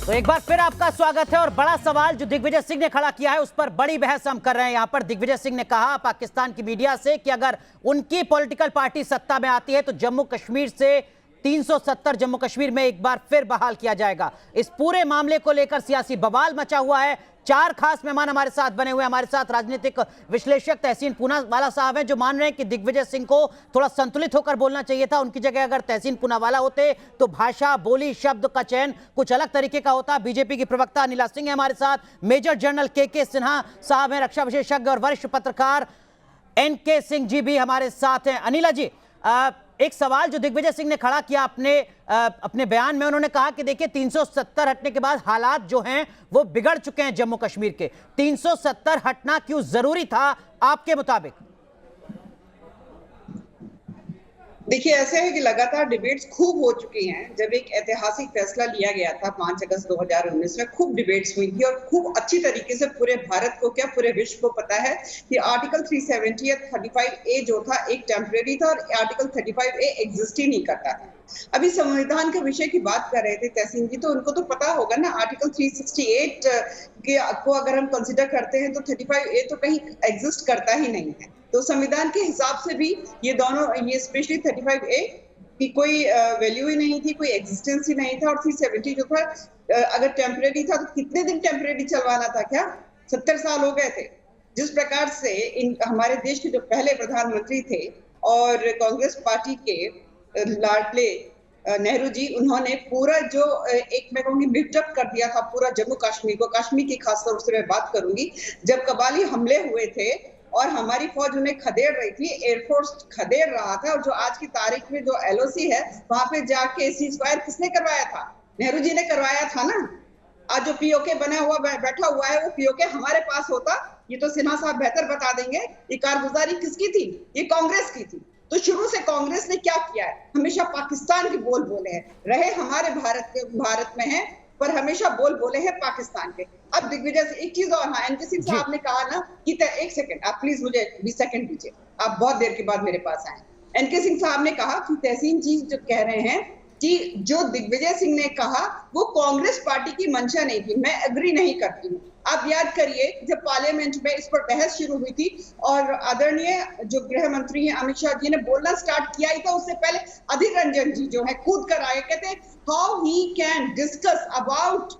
तो एक बार फिर आपका स्वागत है और बड़ा सवाल जो दिग्विजय सिंह ने खड़ा किया है उस पर बड़ी बहस हम कर रहे हैं। यहां पर दिग्विजय सिंह ने कहा पाकिस्तान की मीडिया से कि अगर उनकी पॉलिटिकल पार्टी सत्ता में आती है तो जम्मू कश्मीर से 370 जम्मू कश्मीर में एक बार फिर बहाल किया जाएगा। इस पूरे मामले को लेकर सियासी बवाल मचा हुआ है। चार खास मेहमान हमारे साथ बने हुए हैं। हमारे साथ राजनीतिक विश्लेषक तहसीन पूनावाला साहब हैं जो मान रहे हैं कि दिग्विजय सिंह को थोड़ा संतुलित होकर बोलना चाहिए था। उनकी जगह अगर तहसीन पूनावाला होते तो भाषा, बोली, शब्द का चयन कुछ अलग तरीके का होता। बीजेपी की प्रवक्ता अनिला सिंह है हमारे साथ, मेजर जनरल के सिन्हा साहब हैं, रक्षा विशेषज्ञ और वरिष्ठ पत्रकार NK सिंह जी भी हमारे साथ हैं। अनिला जी, एक सवाल जो दिग्विजय सिंह ने खड़ा किया अपने बयान में, उन्होंने कहा कि देखिए 370 हटने के बाद हालात जो हैं वो बिगड़ चुके हैं जम्मू कश्मीर के। 370 हटना क्यों जरूरी था आपके मुताबिक? देखिए, ऐसे है कि लगातार डिबेट्स खूब हो चुकी हैं। जब एक ऐतिहासिक फैसला लिया गया था 5 अगस्त 2019 में, खूब डिबेट्स हुई थी और खूब अच्छी तरीके से पूरे भारत को क्या पूरे विश्व को पता है कि आर्टिकल 370 या 35A जो था एक टेम्परेरी था और आर्टिकल 35A एग्जिस्ट ही नहीं करता था। अभी संविधान के विषय की बात कर रहे थे तहसीन जी, तो उनको तो पता होगा ना, आर्टिकल 368 को अगर हम कंसिडर करते हैं तो 35A तो कहीं एग्जिस्ट करता ही नहीं है। तो संविधान के हिसाब से भी ये दोनों, ये स्पेशली 35A की कोई वैल्यू ही नहीं थी, कोई एग्जिस्टेंस ही नहीं था। और 370 जो था अगर टेम्परेरी था तो कितने दिन टेम्परेरी चलवाना था? क्या 70 साल हो गए थे? जिस प्रकार से हमारे देश के जो पहले प्रधानमंत्री थे और कांग्रेस पार्टी के लाडले नेहरू जी, उन्होंने पूरा जो एक मैं कहूंगी मिक्सअप कर दिया था पूरा जम्मू कश्मीर को। कश्मीर की खासतौर से मैं बात करूंगी, जब कबाली हमले हुए थे और हमारी फौज उन्हें खदेड़ रही थी, एयरफोर्स खदेड़ रहा था, और जो आज की तारीख में जो LOC है वहां पे जाके सीज़फायर किसने करवाया था? नेहरू जी ने करवाया था ना। आज जो POK बना हुआ बैठा हुआ है वो POK हमारे पास होता, ये तो सिन्हा साहब बेहतर बता देंगे। ये कारगुजारी किसकी थी? ये कांग्रेस की थी। तो शुरू से कांग्रेस ने क्या किया है? हमेशा पाकिस्तान के बोल बोले हैं, रहे हमारे भारत में है पर हमेशा बोल बोले हैं पाकिस्तान के। अब दिग्विजय से एक चीज और, हाँ, NK सिंह साहब ने कहा ना कि एक सेकंड आप प्लीज मुझे 20 सेकंड दीजिए, आप बहुत देर के बाद मेरे पास आए। NK सिंह साहब ने कहा कि तहसीन जी जो कह रहे हैं कि जो दिग्विजय सिंह ने कहा वो कांग्रेस पार्टी की मंशा नहीं थी। मैं एग्री नहीं करती हूँ। आप याद करिए जब पार्लियामेंट में इस पर बहस शुरू हुई थी और आदरणीय जो गृह मंत्री हैं अमित शाह जी ने बोलना स्टार्ट किया ही था, उससे पहले अधीर रंजन जी जो है कूद कर आए, कहते how he can discuss about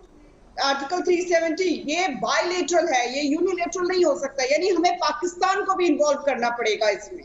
article 370, ये बायलेटरल है, ये यूनिलेटरल नहीं हो सकता, यानी हमें पाकिस्तान को भी इन्वॉल्व करना पड़ेगा इसमें।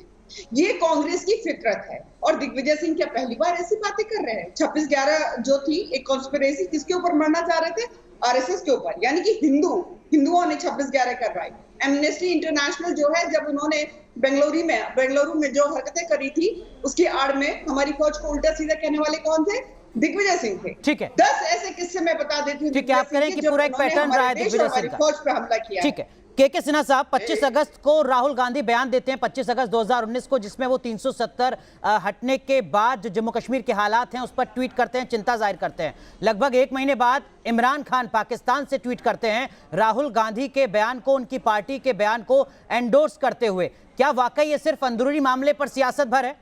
ये कांग्रेस की फितरत है। और दिग्विजय सिंह क्या पहली बार ऐसी बातें कर रहे हैं? 26/11 जो थी एक कॉन्स्पिरेसी किसके ऊपर मरना चाह रहे थे? RSS के ऊपर, यानी कि हिंदुओं ने 26/11 करवाई। एमनेस्टी इंटरनेशनल जो है, जब उन्होंने बेंगलुरु में जो हरकतें करी थी उसकी आड़ में हमारी फौज को उल्टा सीधा कहने वाले कौन थे? दिग्विजय सिंह थे। ठीक है, 10 ऐसे किस्से मैं बता देती हूँ। ठीक है, आप कह रहे हैं कि पूरा एक पैटर्न रहा है दिग्विजय सिंह का। फौज पे हमला किया। ठीक है, के सिन्हा साहब, 25 अगस्त को राहुल गांधी बयान देते हैं, 25 अगस्त 2019 को, जिसमें वो 370 हटने के बाद जो जम्मू कश्मीर के हालात हैं उस पर ट्वीट करते हैं, चिंता जाहिर करते हैं। लगभग 1 महीने बाद इमरान खान पाकिस्तान से ट्वीट करते हैं राहुल गांधी के बयान को, उनकी पार्टी के बयान को एंडोर्स करते हुए। क्या वाकई ये सिर्फ अंदरूनी मामले पर सियासत भर है?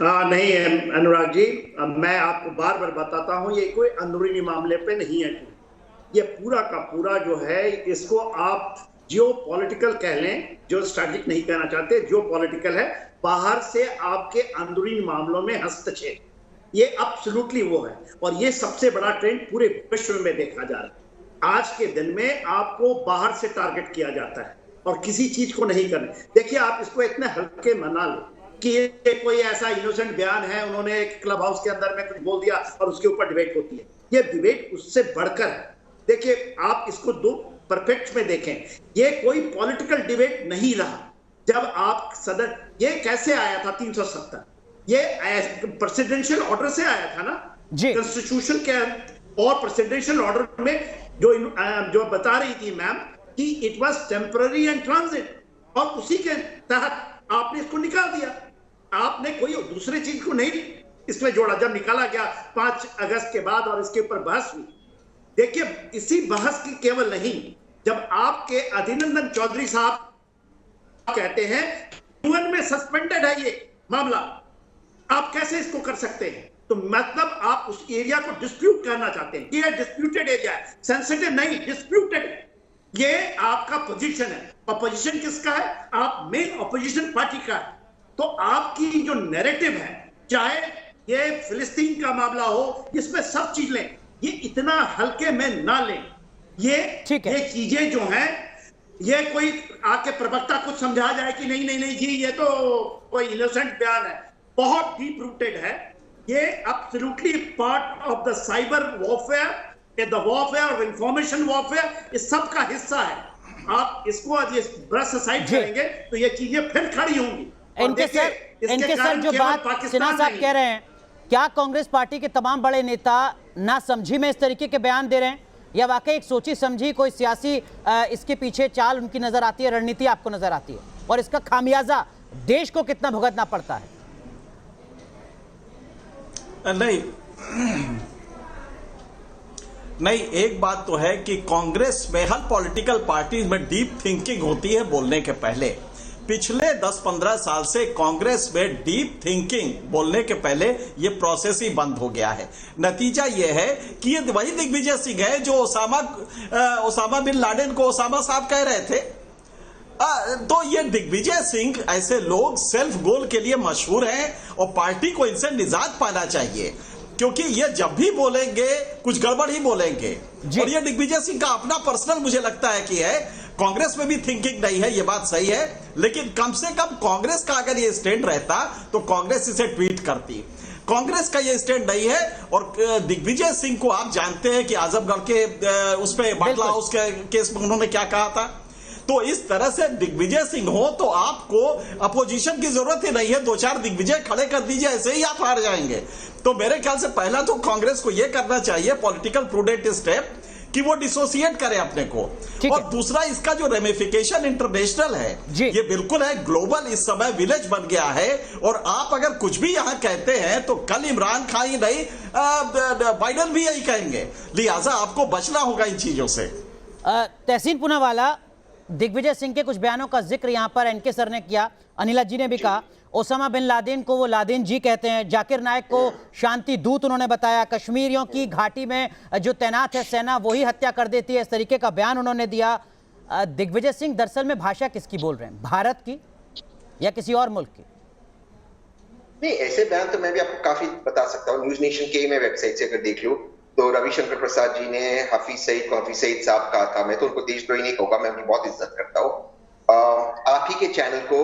नहीं अनुराग जी, मैं आपको बार बार बताता हूं, ये कोई अंदरूनी मामले पे नहीं है। ये पूरा का पूरा जो है, इसको आप जियो पॉलिटिकल कह लें, जो स्ट्रैटेजिक नहीं कहना चाहते, जियो पॉलिटिकल है। बाहर से आपके अंदरूनी मामलों में हस्तक्षेप, ये एब्सोल्युटली वो है। और ये सबसे बड़ा ट्रेंड पूरे विश्व में देखा जा रहा है। आज के दिन में आपको बाहर से टारगेट किया जाता है और किसी चीज को नहीं करना। देखिए, आप इसको इतने हल्के मना लो कि ये कोई ऐसा इनोसेंट बयान है, उन्होंने एक क्लब हाउस के अंदर में कुछ बोल दिया और उसके ऊपर डिबेट होती है। ये डिबेट उससे बढ़कर है। देखिए, आप इसको दो परफेक्ट में देखें, ये कोई पॉलिटिकल डिबेट नहीं रहा। जब आप सदन, ये कैसे आया था 370? ये प्रेसिडेंशियल ऑर्डर से आया था ना, कॉन्स्टिट्यूशन के और प्रेसिडेंशियल ऑर्डर में जो बता रही थी मैम कि it was temporary and transit, और उसी के तहत आपने इसको निकाल दिया। आपने कोई दूसरी चीज को नहीं इसमें जोड़ा। जब निकाला गया 5 अगस्त के बाद और इसके ऊपर बहस हुई, देखिए इसी बहस की केवल नहीं, जब आपके अधीनंदन चौधरी साहब कहते हैं UN में सस्पेंडेड है ये मामला, आप कैसे इसको कर सकते हैं? तो तो मतलब आप उस एरिया को डिस्प्यूट करना चाहते हैं। ये डिस्प्यूटेड एरिया है, सेंसिटिव नहीं, डिस्प्यूटेड। ये आपका पोजीशन है, और पोजीशन किसका है? आप मेन ऑपोजिशन पार्टी का है। तो आपकी जो नैरेटिव है, चाहे ये फिलिस्तीन का मामला हो, इसमें सब चीज लें, ये इतना हल्के में ना लें। ये चीजें जो हैं, ये कोई आके प्रवक्ता कुछ समझा जाए कि नहीं नहीं नहीं जी ये तो कोई इनोसेंट बयान है, बहुत डीप रूटेड है। ये absolutely part of the cyber warfare, the warfare of information warfare, इस सब का हिस्सा है। आप इसको आज ब्रश असाइड करेंगे तो ये चीजें फिर खड़ी होंगी। इनके सर जो बात सिन्हा साहब कह रहे हैं, क्या कांग्रेस पार्टी के तमाम बड़े नेता ना समझी में इस तरीके के बयान दे रहे हैं, या वाकई एक सोची समझी कोई सियासी इसके पीछे चाल उनकी नजर आती है, रणनीति आपको नजर आती है, और इसका खामियाजा देश को कितना भुगतना पड़ता है? नहीं, एक बात तो है कि कांग्रेस में, हर पॉलिटिकल पार्टीज में डीप थिंकिंग होती है बोलने के पहले। पिछले 10-15 साल से कांग्रेस में डीप थिंकिंग बोलने के पहले ये प्रोसेस ही बंद हो गया है। नतीजा ये है कि ये वही दिग्विजय सिंह है जो ओसामा बिन लादेन को ओसामा साहब कह रहे थे। तो ये दिग्विजय सिंह ऐसे लोग सेल्फ गोल के लिए मशहूर हैं, और पार्टी को इनसे निजात पाना चाहिए, क्योंकि ये जब भी बोलेंगे कुछ गड़बड़ ही बोलेंगे। और ये दिग्विजय सिंह का अपना पर्सनल मुझे लगता है कि है, कांग्रेस में भी थिंकिंग नहीं है, ये बात सही है, लेकिन कम से कम कांग्रेस का अगर ये स्टैंड रहता तो कांग्रेस इसे ट्वीट करती। कांग्रेस का ये स्टैंड नहीं है। और दिग्विजय सिंह को आप जानते हैं कि आजमगढ़ के उस पे बाटला हाउस के केस में उन्होंने क्या कहा था। तो इस तरह से दिग्विजय सिंह हो तो आपको अपोजिशन की जरूरत ही नहीं है, 2-4 दिग्विजय खड़े कर दीजिए, ऐसे ही आप हार जाएंगे। तो मेरे ख्याल से पहला तो कांग्रेस को यह करना चाहिए पॉलिटिकल प्रूडेंट स्टेप कि वो डिसोसिएट करे अपने को। और दूसरा, इसका जो रेमिफिकेशन इंटरनेशनल है, ये बिल्कुल है ग्लोबल, इस समय विलेज बन गया है। और आप अगर कुछ भी यहां कहते हैं तो कल इमरान खान ही नहीं, बाइडेन भी यही कहेंगे। लिहाजा आपको बचना होगा इन चीजों से। तहसीन पूनावाला, दिग्विजय सिंह के कुछ बयानों का जिक्र यहां पर एनके सर ने किया, अनिला जी ने भी कहा। ओसामा बिन लादेन को वो लादेन जी कहते हैं, जाकिर नायक को शांति दूत उन्होंने बताया, कश्मीरियों की घाटी में जो तैनात है सेना वही हत्या कर देती है, इस तरीके का बयान उन्होंने दिया। दिग्विजय सिंह दरअसल में भाषा किसकी बोल रहे हैं, भारत की या किसी और मुल्क की? नहीं, ऐसे बयान तो मैं भी आपको काफी बता सकता हूँ। न्यूज नेशन के मैं वेबसाइट से अगर देख लूं तो रविशंकर प्रसाद जी ने हाफिज सईद साहब कहा था। मैं तो उनको देशद्रोही नहीं कहूंगा, मैं उनकी बहुत इज्जत करता हूँ। आप ही के चैनल को,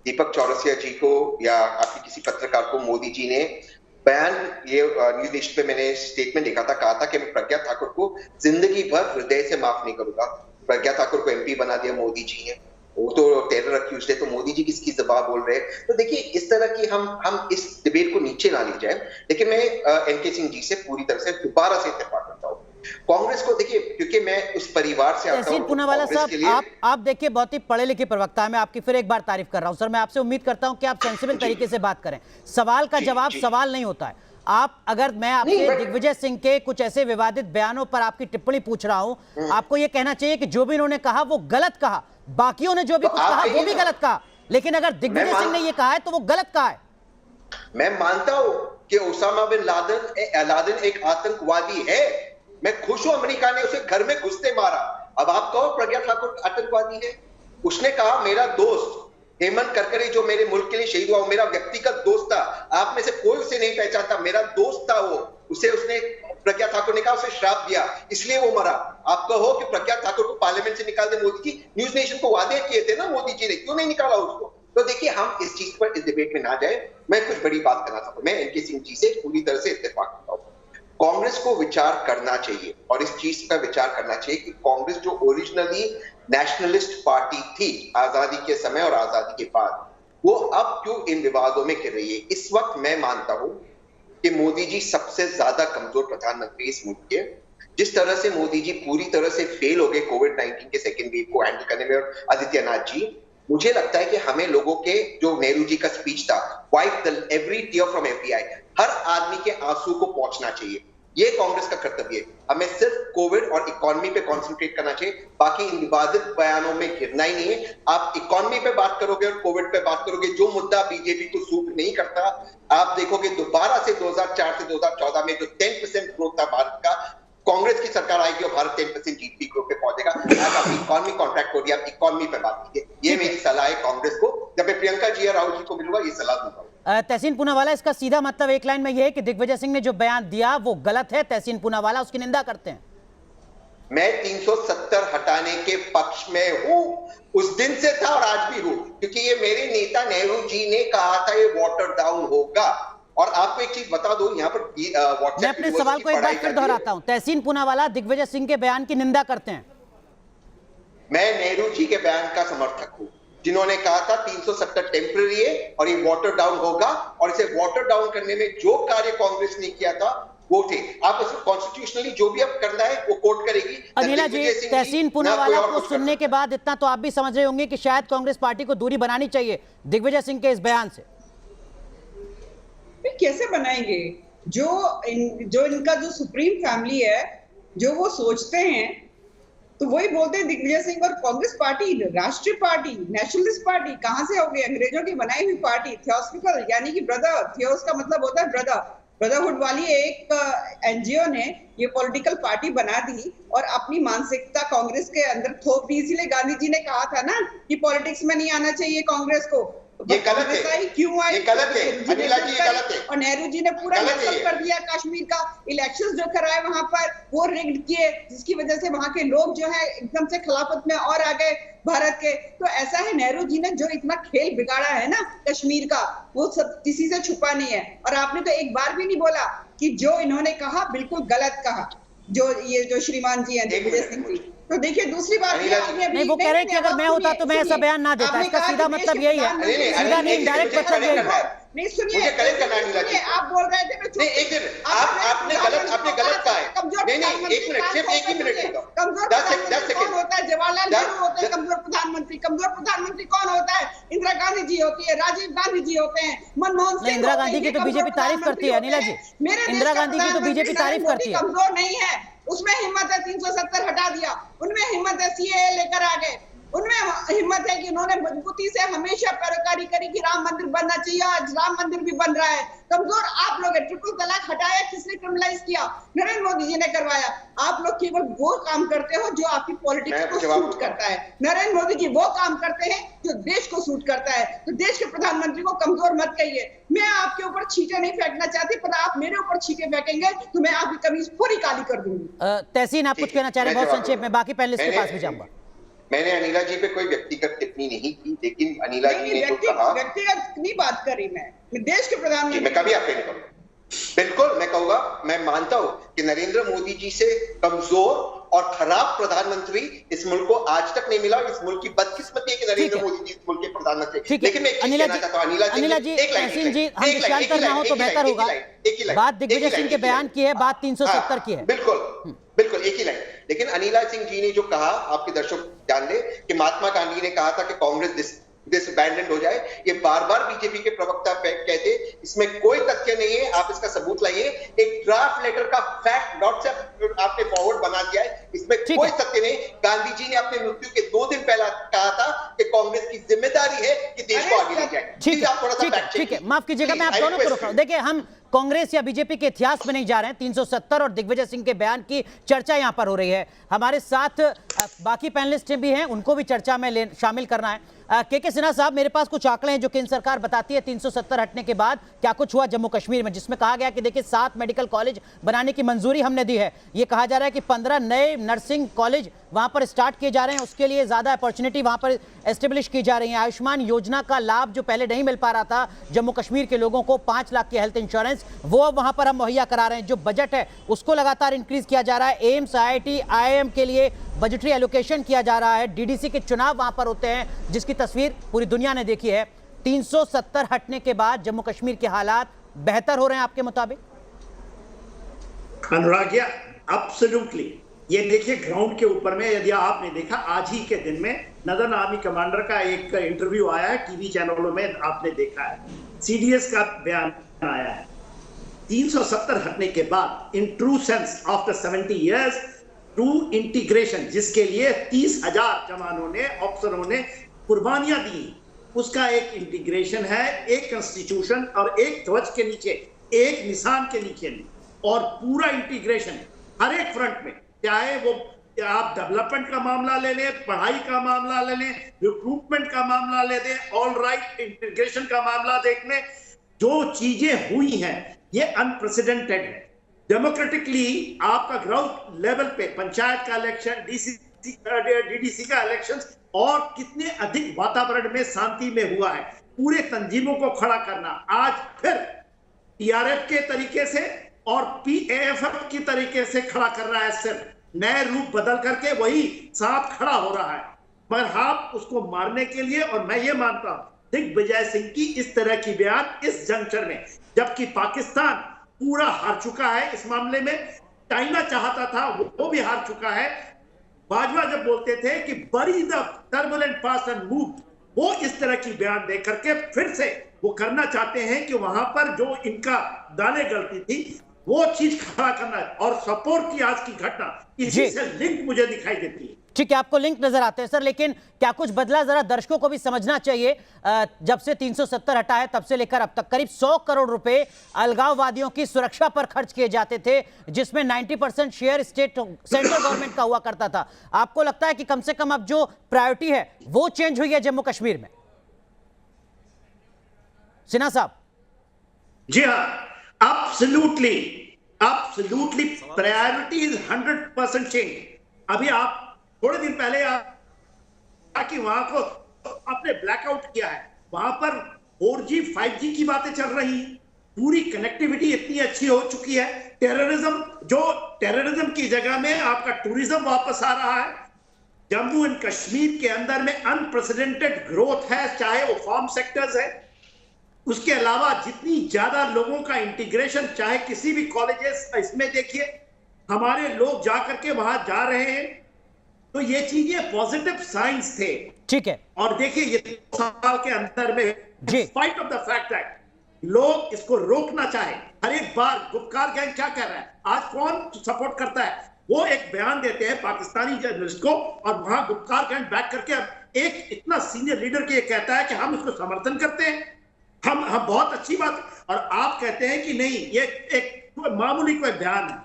दीपक चौरसिया जी को या आपके किसी पत्रकार को मोदी जी ने बयान, ये न्यूज नेशन पे मैंने स्टेटमेंट देखा था, कहा था कि मैं प्रज्ञा ठाकुर को जिंदगी भर हृदय से माफ नहीं करूंगा। प्रज्ञा ठाकुर को एमपी बना दिया मोदी जी ने, वो तो टेरर अक्यूज्ड है, तो मोदी जी किसकी जबान बोल रहे हैं। तो देखिए, इस तरह की हम इस डिबेट को नीचे ना ले जाए। लेकिन मैं एनके सिंह जी से पूरी तरह से दोबारा से इत्तेफाक करता हूँ। कांग्रेस को देखिए, क्योंकि मैं उस परिवार से आता हूं। पूनावाला साहब, आप देखिए बहुत ही पढ़े लिखे प्रवक्ता है, मैं आपकी फिर एक बार तारीफ कर रहा हूं। सर, मैं आपसे उम्मीद करता हूं कि आप सेंसिबल तरीके से बात करें। सवाल का जवाब सवाल नहीं होता है। मैं आपसे दिग्विजय सिंह के कुछ ऐसे विवादित बयानों पर आपकी टिप्पणी पूछ रहा हूं, आपको यह कहना चाहिए कि जो भी इन्होंने कहा वो गलत कहा, बाकियों ने जो भी कुछ कहा वो भी गलत कहा, लेकिन अगर दिग्विजय सिंह ने यह कहा है तो वो गलत कहा है। मैं मानता हूं कि ओसामा बिन लादेन एक आतंकवादी है। मैं खुश हूं अमेरिका ने उसे घर में घुसते मारा। अब आप कहो प्रज्ञा ठाकुर आतंकवादी है? उसने कहा मेरा दोस्त हेमंत करकरे जो मेरे मुल्क के लिए शहीद हुआ, वो मेरा व्यक्तिगत दोस्त था, आप में से कोई उसे नहीं पहचानता, मेरा दोस्त था वो। उसने प्रज्ञा ठाकुर ने कहा उसे श्राप दिया, इसलिए वो मरा। आप कहो कि प्रज्ञा ठाकुर को पार्लियामेंट से निकाल दे मोदी जी, न्यूज नेशन को वादे किए थे ना मोदी जी ने, क्यों नहीं निकाला उसको? तो देखिए, हम इस चीज पर, इस डिबेट में ना जाए। मैं कुछ बड़ी बात करना चाहता हूं, मैं एनके सिंह जी से पूरी तरह से इत्तेफाक करता हूं। कांग्रेस को विचार करना चाहिए और इस चीज पर विचार करना चाहिए कि कांग्रेस जो ओरिजिनली नेशनलिस्ट पार्टी थी आजादी के समय और आजादी के बाद, वो अब क्यों इन विवादों में गिर रही है। इस वक्त मैं मानता हूं कि मोदी जी सबसे ज्यादा कमजोर प्रधानमंत्री इस मुल्क के। जिस तरह से मोदी जी पूरी तरह से फेल हो गए कोविड-19 के सेकेंड वेव को हैंडल करने में, और आदित्यनाथ जी, मुझे लगता है कि हमें लोगों के, जो नेहरू जी का स्पीच था, wipe the every tear from every eye, हर आदमी के आंसू को पहुंचना चाहिए। ये कांग्रेस का कर्तव्य है। हमें सिर्फ कोविड और इकोनॉमी पे कंसंट्रेट करना चाहिए, बाकी इन विवादित बयानों में गिरना ही नहीं है। आप इकोनॉमी पे बात करोगे और कोविड पे बात करोगे, जो मुद्दा बीजेपी को सूट नहीं करता, आप देखोगे दोबारा से 2004 से 2014 में जो 10% ग्रोथ था भारत का, कांग्रेस की सरकार आएगी और भारत 10% जीडपी ग्रोथ पे पहुंचेगा। आज आप इकोनॉमी कॉन्ट्रैक्ट हो रही है, आप इकोनॉमी पे बात कीजिए। ये मेरी सलाह है कांग्रेस को। जब मैं प्रियंका जी और राहुल जी को मिलूंगा, ये सलाह दूंगा। तहसीन पूनावाला, इसका सीधा मतलब एक लाइन में यह है कि दिग्विजय सिंह ने जो बयान दिया वो गलत है। तहसीन पूनावाला उसकी निंदा करते हैं। मैं 370 हटाने के पक्ष में हूं, उस दिन से था और आज भी हूं, क्योंकि ये मेरे नेता नेहरू जी ने कहा था ये वाटर डाउन होगा। और आपको एक चीज बता दूं, यहाँ पर मैं अपने सवाल को एक बार फिर दोहराता हूं। तहसीन पूनावाला दिग्विजय सिंह के बयान की निंदा करते हैं। मैं नेहरू जी के बयान का समर्थक हूं, जिन्होंने कहा था 370 टेम्पररी है और ये वाटर डाउन होगा, और इसे वाटर डाउन करने में जो कार्य कांग्रेस ने किया था वो थे। आप इसको कॉन्स्टिट्यूशनली जो भी अब करना है वो कोर्ट करेगी। अनिला जी, तहसीन पूनावाला को सुनने के बाद इतना तो आप भी समझ रहे होंगे कि शायद कांग्रेस पार्टी को दूरी बनानी चाहिए दिग्विजय सिंह के इस बयान से। कैसे बनाएंगे? जो इनका जो सुप्रीम फैमिली है, जो वो सोचते हैं तो वही बोलते हैं। दिग्विजय सिंह और कांग्रेस पार्टी राष्ट्रीय पार्टी, नेशनलिस्ट पार्टी कहां से हो गई? अंग्रेजों की बनाई हुई पार्टी, थियोसॉफिकल, यानी कि ब्रदर, थियोस का मतलब होता है ब्रदर, ब्रदरहुड वाली एक एनजीओ ने ये पॉलिटिकल पार्टी बना दी और अपनी मानसिकता कांग्रेस के अंदर थोप दी। इसीलिए गांधी जी ने कहा था ना कि पॉलिटिक्स में नहीं आना चाहिए कांग्रेस को। ये गलत है, क्यों आए? ये गलत है अनिला जी, ये गलत है। और नेहरू जी ने पूरा कर दिया कश्मीर का। इलेक्शंस जो कराए वहां पर वो रिग्ड किए, जिसकी वजह से वहां के लोग जो है एकदम से खिलाफत में और आ गए भारत के। तो ऐसा है, नेहरू जी ने जो इतना खेल बिगाड़ा है ना कश्मीर का, वो सब किसी से छुपा नहीं है। और आपने तो एक बार भी नहीं बोला कि जो इन्होंने कहा बिल्कुल गलत कहा, जो श्रीमान जी हैं दिग्विजय सिंह जी। तो देखिए दूसरी बात नहीं, वो कह रहे हैं कि अगर मैं होता तो मैं ऐसा बयान ना देता। इसका सीधा मतलब यही है, सीधा नहीं इंडायरेक्ट मतलब यही है। नहीं सुनिए, आप बोल रहे थे नहीं, एक मिनट, आपने गलत कहा है। नहीं, एक मिनट, सिर्फ एक ही मिनट, कमजोर 10 सेकंड होता है? जवाहरलाल नेहरू होते हैं कमजोर प्रधानमंत्री। कमजोर प्रधानमंत्री कौन होता है? इंदिरा गांधी जी होती है, राजीव गांधी जी होते हैं, मनमोहन सिंह। इंदिरा गांधी की तो बीजेपी तारीफ करती है अनिला जी, इंदिरा गांधी की तो बीजेपी तारीफ करती है। कमजोर नहीं है, उसमें हिम्मत है 370 हटा दिया, उनमें हिम्मत है सीएए लेकर आ गए, उनमें हिम्मत है कि उन्होंने मजबूती से हमेशा पैरोकारी करी कि राम मंदिर बनना चाहिए। आज राम मंदिर भी बन रहा है। कमजोर आप लोग हैं। ट्रिपल तलाक हटाया, किसने क्रिमिनलाइज किया? नरेंद्र मोदी जी ने करवाया। आप लोग केवल वो काम करते हो जो आपकी पॉलिटिक्स को सूट करता है। नरेंद्र मोदी जी वो काम करते हैं जो देश को सूट करता है। तो देश के प्रधानमंत्री को कमजोर मत कहिए। मैं आपके ऊपर छींटे नहीं फेंकना चाहती, पर आप मेरे ऊपर छींटे फेंकेंगे तो मैं आपकी कमीज पूरी काली कर दूंगी। तहसीन, आप कुछ कहना चाह रहे हैं? बहुत संक्षेप में, बाकी पहले इसके पास भी जाऊंगा। मैंने अनिला जी पे कोई व्यक्तिगत टिप्पणी नहीं की, लेकिन अनिला जी ने जो कहा, व्यक्तिगत नहीं बात करी। मैं देश के प्रधानमंत्री, मैं कभी आपके नहीं कहूंगा। बिल्कुल मैं कहूंगा, मैं मानता हूं कि नरेंद्र मोदी जी से कमजोर और खराब प्रधानमंत्री इस मुल्क को आज तक नहीं मिला। इस मुल्क की बदकिस्मती है कि नरेंद्र मोदी जी इस मुल्क के प्रधानमंत्री। लेकिन मैं अनिला जी, तहसीन जी, हम विचार करना हो तो बेहतर होगा। बात दिग्विजय सिंह के बयान की है, बात 370 की है। बिल्कुल एक ही लाइन। लेकिन अनिला सिंह जी ने जो कहा, आपके दर्शक जान ले कि महात्मा गांधी ने कहा था कि कांग्रेस डिसबैंडेड हो जाए। ये बार बार बीजेपी के प्रवक्ता कहते, इसमें कोई तथ्य नहीं है, आप इसका सबूत लाइए। एक ड्राफ्ट लेटर का फैक्ट व्हाट्सएप आपने फॉरवर्ड बना दिया है, इसमें कोई तथ्य नहीं। गांधी जी ने अपने मृत्यु के 2 दिन पहले कहा था कि कांग्रेस की जिम्मेदारी है कि देश को आगे ले जाए। ठीक है, माफ कीजिएगा, मैं आप दोनों को रोक रहा हूं। देखिए, हम कांग्रेस या बीजेपी के इतिहास में नहीं जा रहे हैं। 370 और दिग्विजय सिंह के बयान की चर्चा यहां पर हो रही है। हमारे साथ बाकी पैनलिस्ट भी हैं, उनको भी चर्चा में शामिल करना है। के सिन्हा साहब, मेरे पास कुछ आंकड़े हैं जो केंद्र सरकार बताती है 370 हटने के बाद क्या कुछ हुआ जम्मू कश्मीर में, जिसमें कहा गया कि देखिए 7 मेडिकल कॉलेज बनाने की मंजूरी हमने दी है। ये कहा जा रहा है कि 15 नए नर्सिंग कॉलेज वहां पर स्टार्ट किए जा रहे हैं, उसके लिए ज्यादा अपॉर्चुनिटी वहां पर एस्टेब्लिश की जा रही है। आयुष्मान योजना का लाभ जो पहले नहीं मिल पा रहा था जम्मू कश्मीर के लोगों को, 5 लाख की हेल्थ इंश्योरेंस, वो अब वहां पर हम मुहैया करा रहे हैं। जो बजट है उसको लगातार इंक्रीज किया जा रहा है। एम्स, IIT, IIM के लिए बजटरी एलोकेशन किया जा रहा है। DDC के चुनाव वहां पर होते हैं, जिसकी तस्वीर पूरी दुनिया ने देखी है। 370 हटने के बाद जम्मू कश्मीर के हालात बेहतर हो रहे हैं आपके मुताबिक? अनुराग, एब्सोल्युटली। ये देखिए ग्राउंड के ऊपर में, यदि आपने देखा आज ही के दिन में नदर्न आर्मी कमांडर का एक इंटरव्यू आया है, टीवी चैनलों में आपने देखा है, CDS का बयान आया है। 370 हटने के बाद in true sense after 70 years true integration, जिसके लिए 30,000 जवानों ने, अफसरों ने कुर्बानियां दी, उसका एक इंटीग्रेशन है, एक कॉन्स्टिट्यूशन और एक ध्वज के नीचे, एक निशान के नीचे नहीं, और पूरा इंटीग्रेशन हर एक फ्रंट में, चाहे वो आप डेवलपमेंट का मामला ले लें, पढ़ाई का मामला ले लें, रिक्रूटमेंट का मामला ले लें, ऑल राइट इंटीग्रेशन का मामला देख लें, जो चीजें हुई हैं ये अनप्रेसिडेंटेड है। डेमोक्रेटिकली आपका ग्राउंड लेवल पे पंचायत का इलेक्शन, डीडीसी का इलेक्शन, और कितने अधिक वातावरण में शांति में हुआ है, पूरे तंजीमों को खड़ा करना, आज फिर टीआरएफ के तरीके से और पीएएफ की तरीके से खड़ा कर रहा है, सिर्फ नए रूप बदल करके वही सांप खड़ा हो रहा है, मगर आप उसको मारने के लिए। और मैं ये मानता हूं दिग्विजय सिंह की इस तरह की बयान इस जंक्शन में, जबकि पाकिस्तान पूरा हार चुका है इस मामले में, चाइना चाहता था वो भी हार चुका है। बाजवा जब बोलते थे कि बरी the turbulent past and move, वो इस तरह की बयान दे करके फिर से वो करना चाहते हैं कि वहां पर जो इनका दाने गलती थी वो चीज खड़ा करना है, और सपोर्ट की आज की घटना इसी से लिंक मुझे दिखाई देती है। ठीक है, आपको लिंक नजर आते हैं सर, लेकिन क्या कुछ बदला, जरा दर्शकों को भी समझना चाहिए। जब से 370 हटा है तब से लेकर अब तक करीब 100 करोड़ रुपए अलगाववादियों की सुरक्षा पर खर्च किए जाते थे, जिसमें 90% शेयर सेंट्रल गवर्नमेंट का हुआ करता था। आपको लगता है कि कम से कम अब जो प्रायोरिटी है वो चेंज हुई है जम्मू कश्मीर में? सिन्हा साहब। जी हाँ, Absolutely, priority is 100% change। अभी आप थोड़े दिन पहले कि वहां को आपने ब्लैकआउट किया है, वहां पर 4G 5G की बातें चल रही, पूरी कनेक्टिविटी इतनी अच्छी हो चुकी है, टेररिज्म की जगह में आपका टूरिज्म वापस आ रहा है। जम्मू एंड कश्मीर के अंदर में अनप्रेसिडेंटेड ग्रोथ है, चाहे वो फार्म सेक्टर्स है, उसके अलावा जितनी ज्यादा लोगों का इंटीग्रेशन, चाहे किसी भी कॉलेजेस, इसमें देखिए हमारे लोग जाकर के वहां जा रहे हैं, तो ये चीजें पॉजिटिव साइंस थे। ठीक है, और देखिए ये 3 साल के अंदर में, spite of the fact that लोग इसको रोकना चाहे, हर एक बार गुपकार गैंग क्या कह रहा है, आज कौन सपोर्ट करता है, वो एक बयान देते हैं पाकिस्तानी जर्नलिस्ट को, और वहां गुपकार गैंग बैक करके एक इतना सीनियर लीडर के कहता है कि हम इसको समर्थन करते हैं, हम बहुत अच्छी बात, और आप कहते हैं कि नहीं ये एक मामूली कोई बयान है।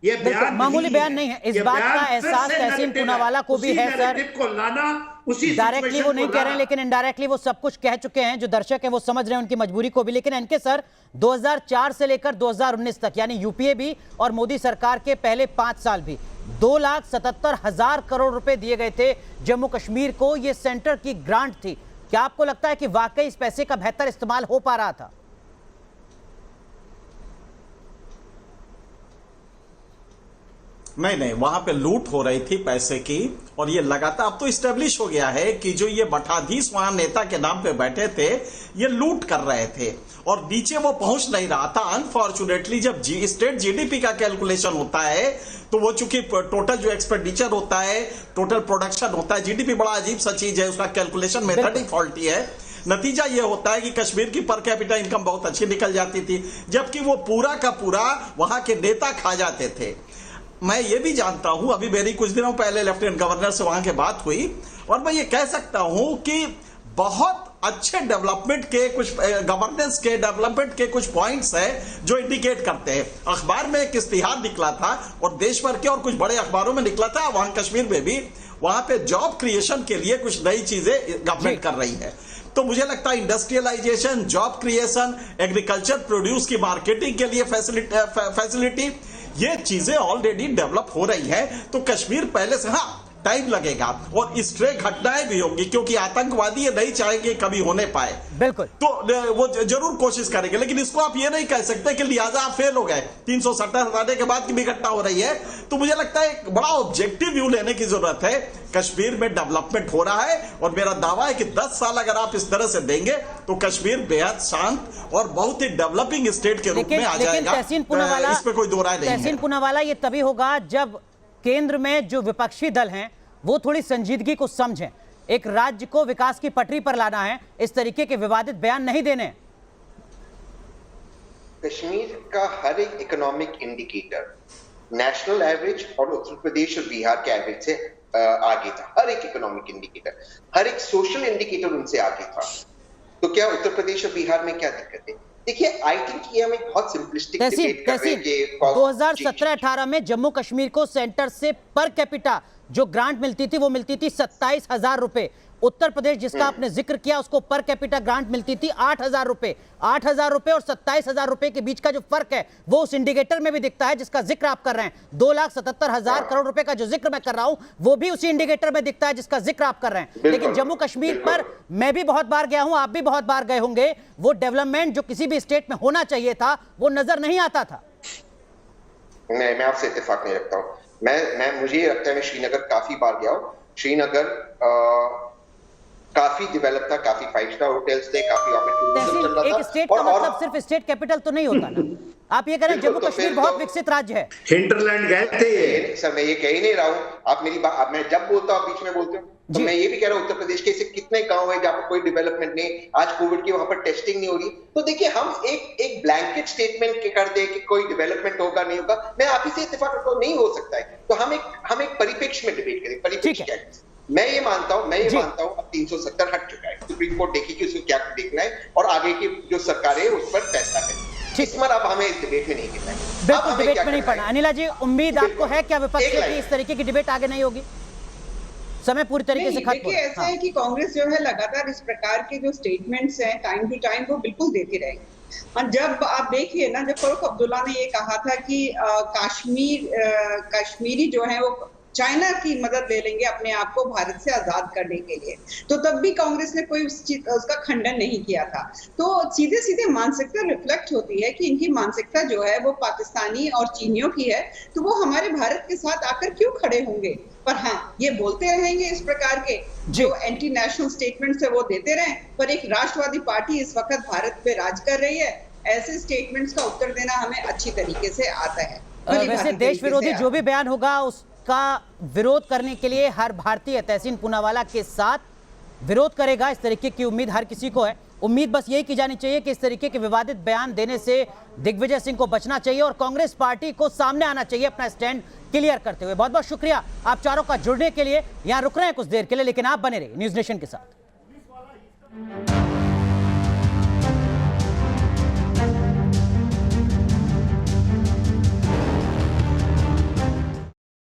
ये बयान मामूली बयान नहीं है, इस बात का एहसास तहसीन पूनावाला को भी है सर। को लाना उसी डायरेक्टली वो नहीं कह रहे हैं, लेकिन इनडायरेक्टली वो सब कुछ कह चुके हैं, जो दर्शक हैं वो समझ रहे हैं उनकी मजबूरी को भी। लेकिन एनके सर, 2004 से लेकर 2019 तक, यानी यूपीए भी और मोदी सरकार के पहले 5 साल भी 2,77,000 करोड़ रुपए दिए गए थे जम्मू कश्मीर को। ये सेंटर की ग्रांट थी। क्या आपको लगता है कि वाकई इस पैसे का बेहतर इस्तेमाल हो पा रहा था? नहीं, वहां पे लूट हो रही थी पैसे की, और ये लगातार अब तो स्टेब्लिश हो गया है कि जो ये मठाधीश वहां नेता के नाम पे बैठे थे, ये लूट कर रहे थे और नीचे वो पहुंच नहीं रहा था। अनफॉर्चुनेटली जब स्टेट जीडीपी का कैलकुलेशन होता है तो वो चूंकि टोटल जो एक्सपेंडिचर होता है, टोटल प्रोडक्शन होता है, जीडीपी बड़ा अजीब सा चीज है, उसका कैलकुलेशन मेथड ही फॉल्टी है। नतीजा ये होता है कि कश्मीर की पर कैपिटा इनकम बहुत अच्छी निकल जाती थी, जबकि वो पूरा का पूरा वहां के नेता खा जाते थे। मैं ये भी जानता हूं, अभी मेरी कुछ दिनों पहले लेफ्टिनेंट गवर्नर से वहां की बात हुई, और मैं ये कह सकता हूं कि बहुत अच्छे डेवलपमेंट के कुछ गवर्नेंस के डेवलपमेंट के कुछ पॉइंट्स हैं जो इंडिकेट करते हैं। अखबार में एक इश्तिहार निकला था और देश भर के और कुछ बड़े अखबारों में निकला था, वहां कश्मीर में भी, वहां पे जॉब क्रिएशन के लिए कुछ नई चीजें गवर्नमेंट कर रही है। तो मुझे लगता है industrialisation, job creation, agriculture produce की मार्केटिंग के लिए फैसिलिटी, ये चीजें ऑलरेडी डेवलप हो रही है। तो कश्मीर पहले से, हाँ टाइम लगेगा और स्ट्रे घटनाएं भी होंगी, क्योंकि आतंकवादी ये नहीं चाहेंगे कभी होने पाए, बिल्कुल, तो वो जरूर कोशिश करेंगे। लेकिन इसको आप ये नहीं कह सकते कि लिहाजा आप फेल हो गए, 370 हटाने के बाद की भी घटना हो रही है। तो मुझे लगता है एक बड़ा ऑब्जेक्टिव व्यू लेने की जरूरत है। कश्मीर में डेवलपमेंट हो रहा है और मेरा दावा है कि 10 साल अगर आप इस तरह से देंगे तो कश्मीर बेहद शांत और बहुत ही डेवलपिंग स्टेट के रूप में आ जाएगा। इसमें कोई दो राय नहीं है। तहसीन पूनावाला, ये तभी होगा जब केंद्र में जो विपक्षी दल हैं वो थोड़ी संजीदगी को समझें। एक राज्य को विकास की पटरी पर लाना है, इस तरीके के विवादित बयान नहीं देने। कश्मीर का हर एक इकोनॉमिक इंडिकेटर नेशनल एवरेज और उत्तर प्रदेश और बिहार के एवरेज से आगे था। हर एक इकोनॉमिक इंडिकेटर, हर एक सोशल इंडिकेटर उनसे आगे था। तो क्या उत्तर प्रदेश और बिहार में क्या दिक्कत है? देखिए, आई थिंक ये हम एक बहुत सिंपलिस्टिक डिबेट कर रहे हैं। 2017-18 में जम्मू कश्मीर को सेंटर से पर कैपिटा जो ग्रांट मिलती थी वो मिलती थी 27,000 रुपए। उत्तर प्रदेश जिसका आपने जिक्र किया उसको पर कैपिटा ग्रांट मिलती थी 8,000 रुपए। 8,000 रुपए और 27,000 रुपए के बीच का जो फर्क है वो उस इंडिकेटर में भी दिखता है जिसका जिक्र आप कर रहे हैं। 2,77,000 करोड़ रुपए का जो जिक्र मैं कर रहा हूं वो भी उसी इंडिकेटर में दिखता है जिसका जिक्र आप कर रहे हैं। लेकिन जम्मू कश्मीर पर मैं भी बहुत बार गया हूं, आप भी बहुत बार गए होंगे, वो डेवलपमेंट जो किसी भी स्टेट में होना चाहिए था वो नजर नहीं आता था। मैं आपसे इत्तेफाक नहीं रखता हूं। मुझे ये लगता है, मैं श्रीनगर काफी बार गया हूं। श्रीनगर काफी डेवलप था, काफी 5 स्टार होटल्स थे, काफी तहसील एक स्टेट का मतलब सिर्फ स्टेट कैपिटल तो नहीं होता ना। आप ये कह रहे हैं जम्मू कश्मीर बहुत विकसित राज्य है। हिंटरलैंड गए थे सर, मैं ये कह ही नहीं रहा हूं। आप मेरी बात, मैं जब बोलता हूं बीच में बोलते हूं, तो मैं ये भी कह रहा हूं उत्तर प्रदेश के ऐसे कितने गांव है जहां पर कोई डेवलपमेंट नहीं। आज कोविड की वहां पर टेस्टिंग नहीं हो रही। तो देखिए, हम एक ब्लैंकेट स्टेटमेंट के कर दे कि कोई डेवलपमेंट होगा नहीं होगा, मैं आप ही से इत्तेफाक रखता हूं, नहीं हो सकता है। तो हम एक परिप्रेक्ष्य में डिबेट करें। परिप्रेक्ष्य क्या है? मैं ये मानता हूं अब 370 हट चुका है। सुप्रीम कोर्ट देखेगी उसको क्या देखना है और आगे की जो सरकार है उस पर फैसला करेगी। इस पर अब हमें इस डिबेट में नहीं गिरना है। बिल्कुल डिबेट में नहीं पड़ना। अनिला जी, उम्मीद आपको है क्या विपक्ष की इस तरीके की डिबेट आगे नहीं होगी? समय पूरी तरीके से खत्म। देखिए, ऐसा है कि कांग्रेस जो है लगातार इस प्रकार के जो स्टेटमेंट्स हैं टाइम टू टाइम वो बिल्कुल देती रहेगी। जब आप देखिए ना, जब फारूक अब्दुल्ला ने ये कहा था कि कश्मीरी जो है वो चाइना की मदद ले लेंगे अपने आप को भारत से आजाद करने के लिए, तो तब भी कांग्रेस ने कोई उसका खंडन नहीं किया था। तो सीधे सीधे मानसिकता रिफ्लेक्ट होती है कि इनकी मानसिकता जो है वो पाकिस्तानी और चीनियों की है, तो वो हमारे भारत के साथ आकर क्यों खड़े होंगे। पर हाँ, ये बोलते रहेंगे इस प्रकार के जो एंटी नेशनल स्टेटमेंट्स है वो देते रहें, पर एक राष्ट्रवादी पार्टी इस वक्त भारत पे राज कर रही है। ऐसे स्टेटमेंट्स का उत्तर देना हमें अच्छी तरीके से आता है। वैसे देश विरोधी जो भी बयान होगा उसका विरोध करने के लिए हर भारतीय तहसीन पूनावाला के साथ विरोध करेगा, इस तरीके की उम्मीद हर किसी को है। उम्मीद बस यही की जानी चाहिए कि इस तरीके के विवादित बयान देने से दिग्विजय सिंह को बचना चाहिए और कांग्रेस पार्टी को सामने आना चाहिए अपना स्टैंड क्लियर करते हुए। बहुत बहुत शुक्रिया आप चारों का जुड़ने के लिए। यहां रुक रहे हैं कुछ देर के लिए, लेकिन आप बने रहिए न्यूज़ नेशन के साथ।